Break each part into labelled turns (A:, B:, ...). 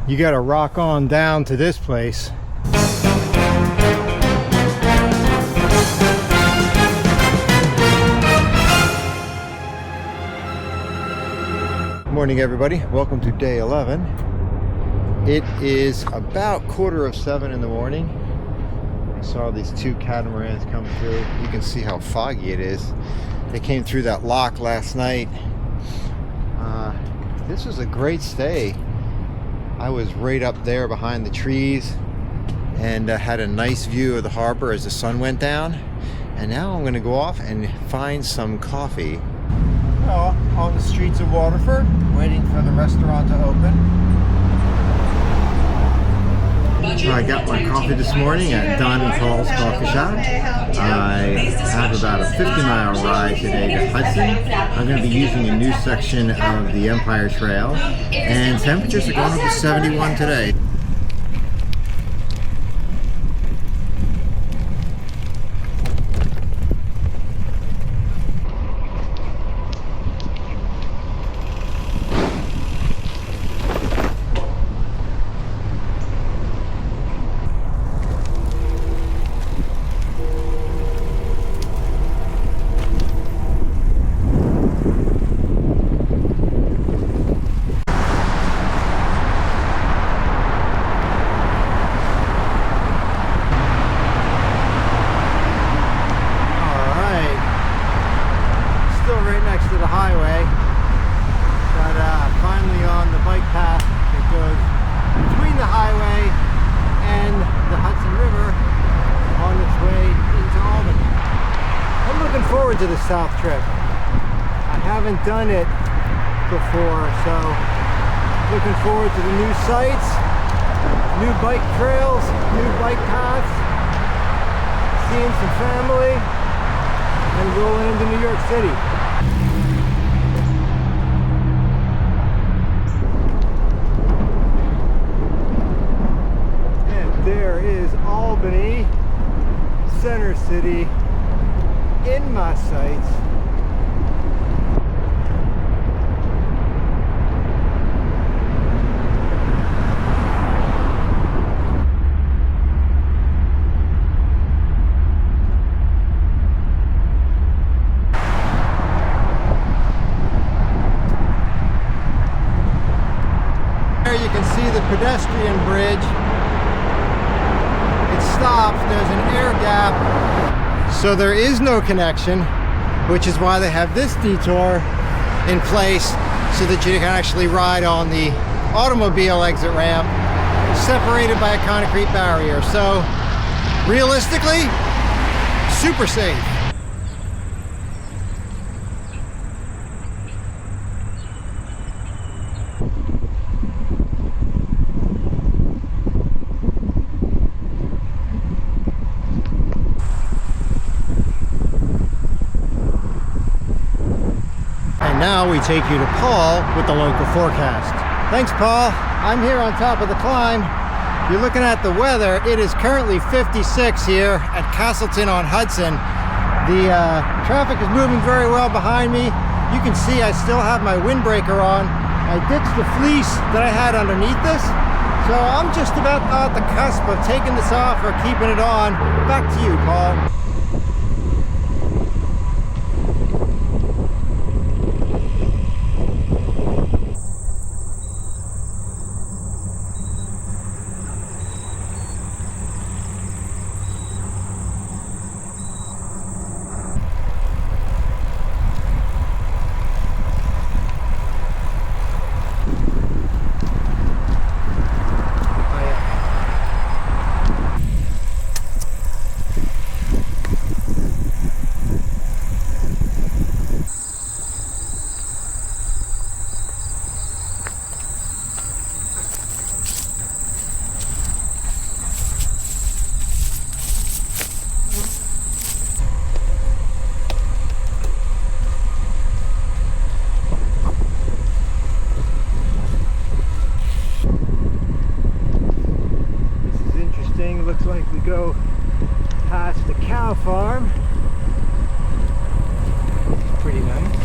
A: you got to rock on down to this place. Morning everybody, welcome to day 11. It is about 6:45 in the morning. I saw these two catamarans come through. You can see how foggy it is. They came through that lock last night. This was a great stay. I was right up there behind the trees and had a nice view of the harbor as the sun went down. And now I'm going to go off and find some coffee. Well, on the streets of Waterford, waiting for the restaurant to open. So I got my coffee this morning at Don and Paul's coffee shop. I have about a 50-mile ride today to Hudson. I'm going to be using a new section of the Empire Trail, and temperatures are going up to 71 today. To the south trip. I haven't done it before, so looking forward to the new sights, new bike trails, new bike paths, seeing some family, and rolling into New York City. And there is Albany, Center City, in my sights. There you can see the pedestrian bridge. It stops, there's an air gap. So there is no connection, which is why they have this detour in place so that you can actually ride on the automobile exit ramp separated by a concrete barrier. So realistically, super safe. Now we take you to Paul with the local forecast. Thanks, Paul. I'm here on top of the climb. You're looking at the weather. It is currently 56 here at Castleton on Hudson. The traffic is moving very well behind me. You can see I still have my windbreaker on. I ditched the fleece that I had underneath this. So I'm just about at the cusp of taking this off or keeping it on. Back to you, Paul. Looks like we go past the cow farm. It's pretty nice.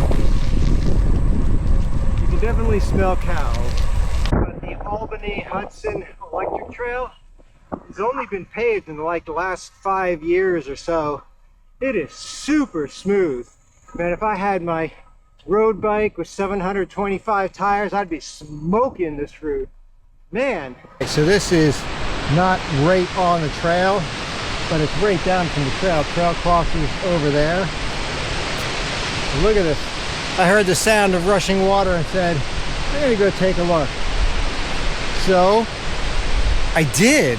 A: You can definitely smell cows. But the Albany Albany-Hudson Electric Trail has only been paved in like the last 5 years or so. It is super smooth. Man, if I had my road bike with 725 tires, I'd be smoking this route. Man. So this is not right on the trail, but it's right down from the trail. Trail crosses over there. Look at this. I heard the sound of rushing water and said, I'm gonna go take a look. So I did.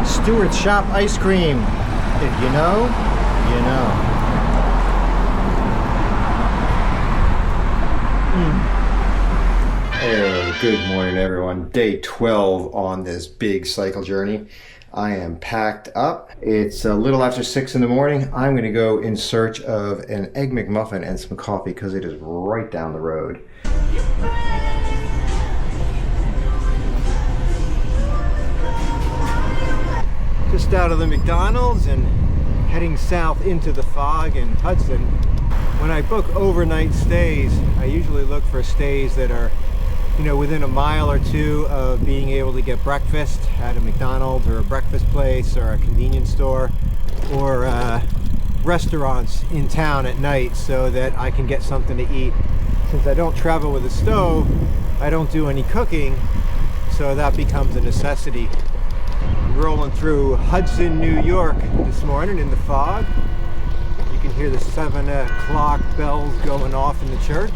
A: Stewart Shop Ice Cream. If you know, you know. Hey, good morning everyone. Day 12 on this big cycle journey. I am packed up. It's a little after 6 in the morning. I'm gonna go in search of an Egg McMuffin and some coffee because it is right down the road. Just out of the McDonald's and heading south into the fog in Hudson. When I book overnight stays, I usually look for stays that are, you know, within a mile or two of being able to get breakfast at a McDonald's or a breakfast place or a convenience store or restaurants in town at night so that I can get something to eat. Since I don't travel with a stove, I don't do any cooking, so that becomes a necessity. Rolling through Hudson, New York this morning in the fog. You can hear the 7 o'clock bells going off in the church.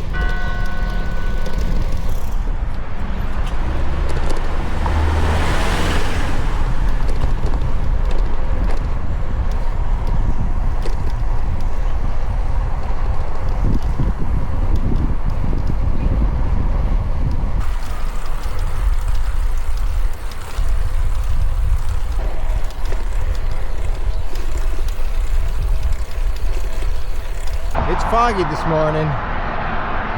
A: It's foggy this morning,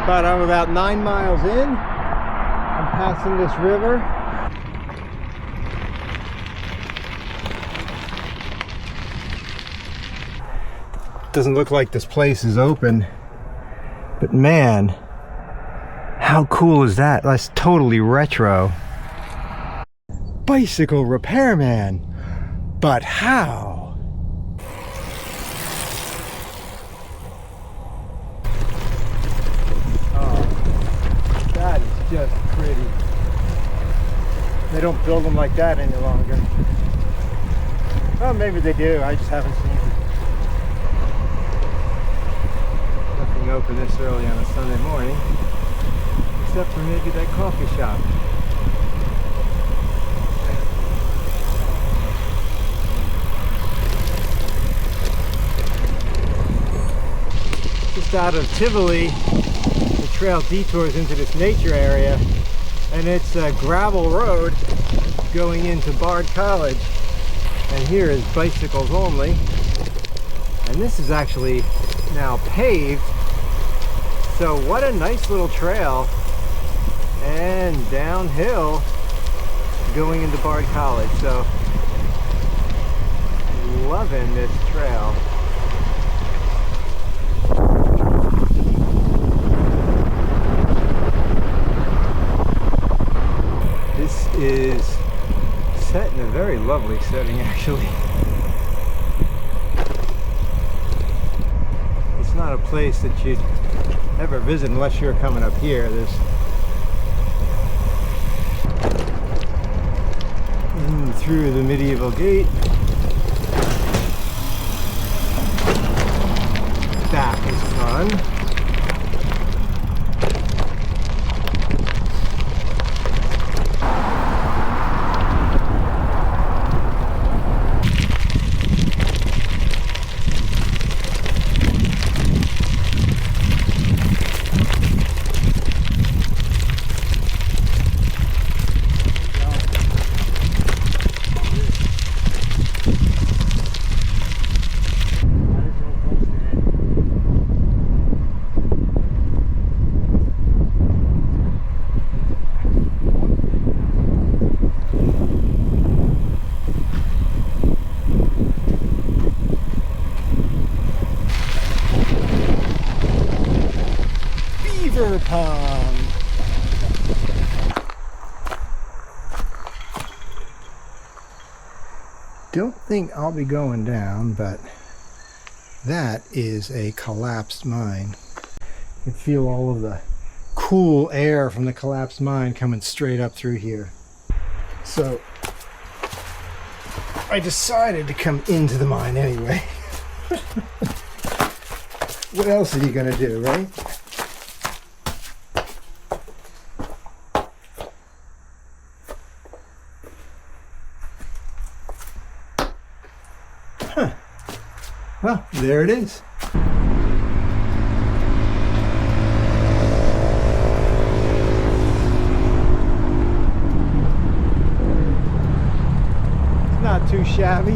A: but I'm about 9 miles in. I'm passing this river. Doesn't look like this place is open, but man, how cool is that? That's totally retro. Bicycle repairman, but how? Just pretty. They don't build them like that any longer. Well, maybe they do. I just haven't seen it. Nothing open this early on a Sunday morning, except for maybe that coffee shop. Just out of Tivoli, trail detours into this nature area, and it's a gravel road going into Bard College, and here is bicycles only, and this is actually now paved, so what a nice little trail, and downhill going into Bard College. So loving this trail. This is set in a very lovely setting, actually. It's not a place that you'd ever visit unless you're coming up here. through the medieval gate. That is fun. Pond. Don't think I'll be going down, but that is a collapsed mine. You can feel all of the cool air from the collapsed mine coming straight up through here. So I decided to come into the mine anyway. What else are you gonna do, right? Well, there it is. It's not too shabby.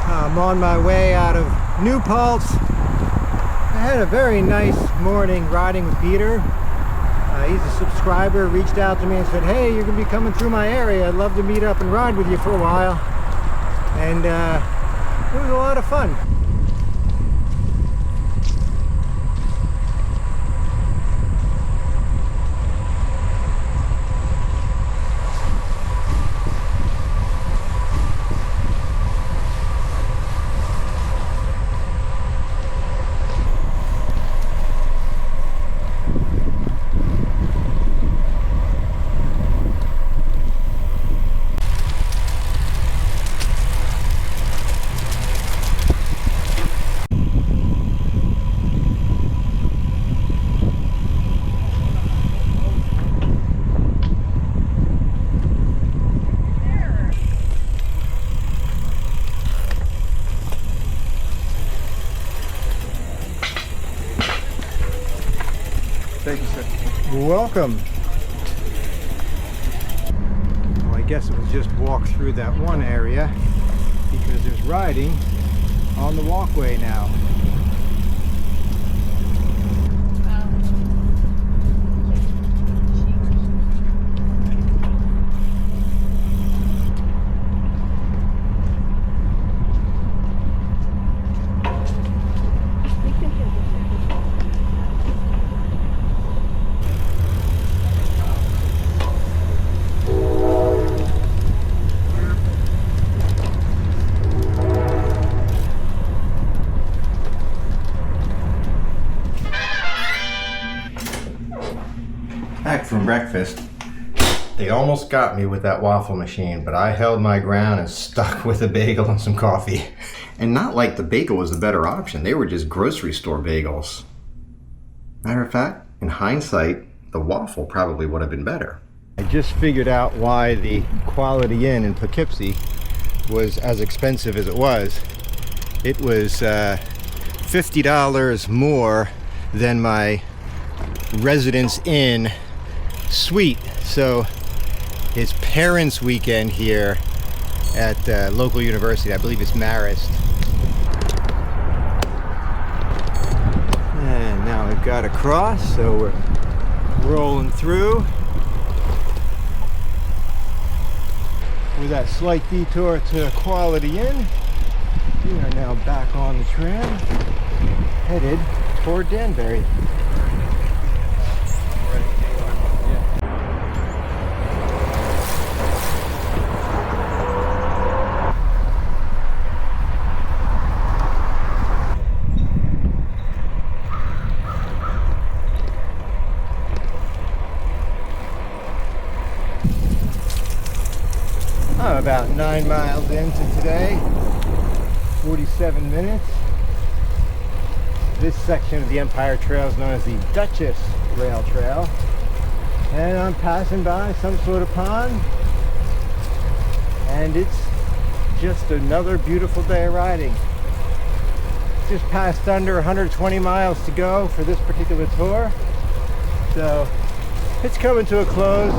A: I'm on my way out of New Paltz. I had a very nice morning riding with Peter. He's a subscriber, reached out to me and said, hey, you're going to be coming through my area. I'd love to meet up and ride with you for a while. And it was a lot of fun.
B: Thank you, sir.
A: Welcome. Well, I guess it was just walk through that one area because there's riding on the walkway now.
B: Back from breakfast. They almost got me with that waffle machine, but I held my ground and stuck with a bagel and some coffee. And not like the bagel was the better option. They were just grocery store bagels. Matter of fact, in hindsight, the waffle probably would have been better.
A: I just figured out why the Quality Inn in Poughkeepsie was as expensive as it was. It was $50 more than my Residence Inn suite. So it's Parents Weekend here at local university. I believe it's Marist. And now we've got across, so we're rolling through with that slight detour to Quality Inn. We are now back on the tram, headed toward Danbury. I'm about 9 miles into today, 47 minutes. This section of the Empire Trail is known as the Duchess Rail Trail. And I'm passing by some sort of pond. And it's just another beautiful day of riding. Just passed under 120 miles to go for this particular tour. So it's coming to a close.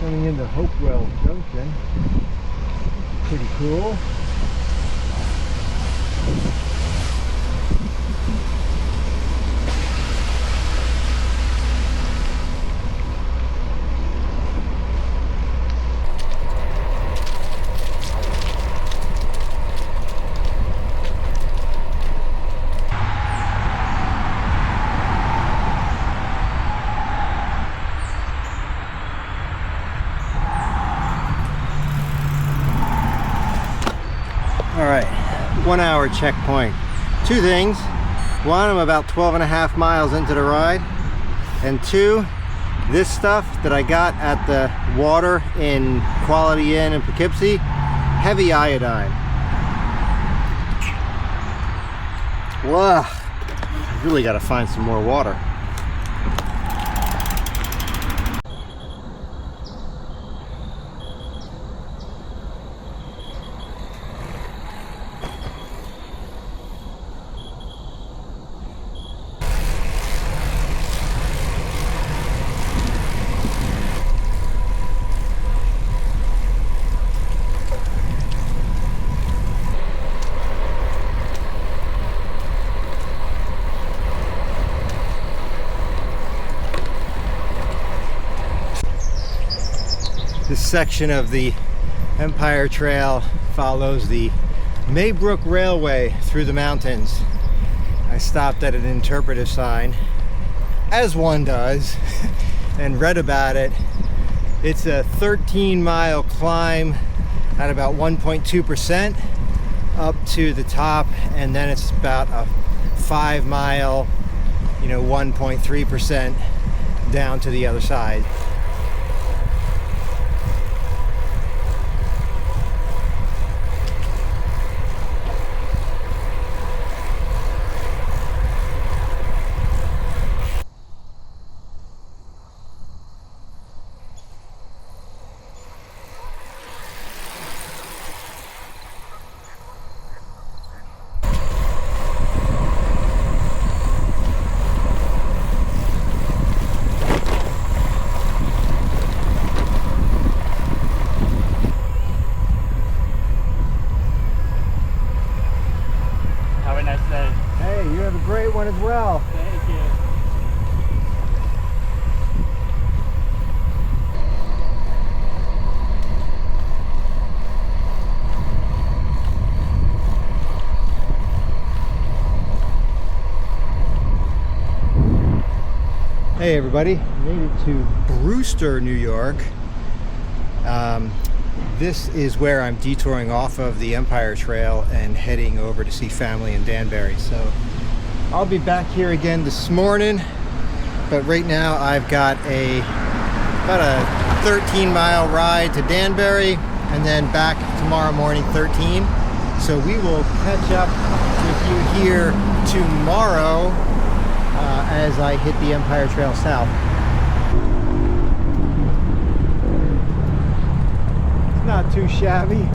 A: Coming into Hopewell Junction. Pretty cool. All right, 1 hour checkpoint. Two things. One, I'm about 12.5 miles into the ride. And two, this stuff that I got at the Water in Quality Inn in Poughkeepsie, heavy iodine. Wow, really got to find some more water. This section of the Empire Trail follows the Maybrook Railway through the mountains. I stopped at an interpretive sign, as one does, and read about it. It's a 13-mile climb at about 1.2% up to the top, and then it's about a 5-mile, 1.3% down to the other side. Great one as well.
C: Thank you.
A: Hey everybody, made it to Brewster, New York. This is where I'm detouring off of the Empire Trail and heading over to see family in Danbury. So I'll be back here again this morning, but right now I've got about a 13-mile ride to Danbury and then back tomorrow morning, 13. So we will catch up with you here tomorrow as I hit the Empire Trail south. It's not too shabby.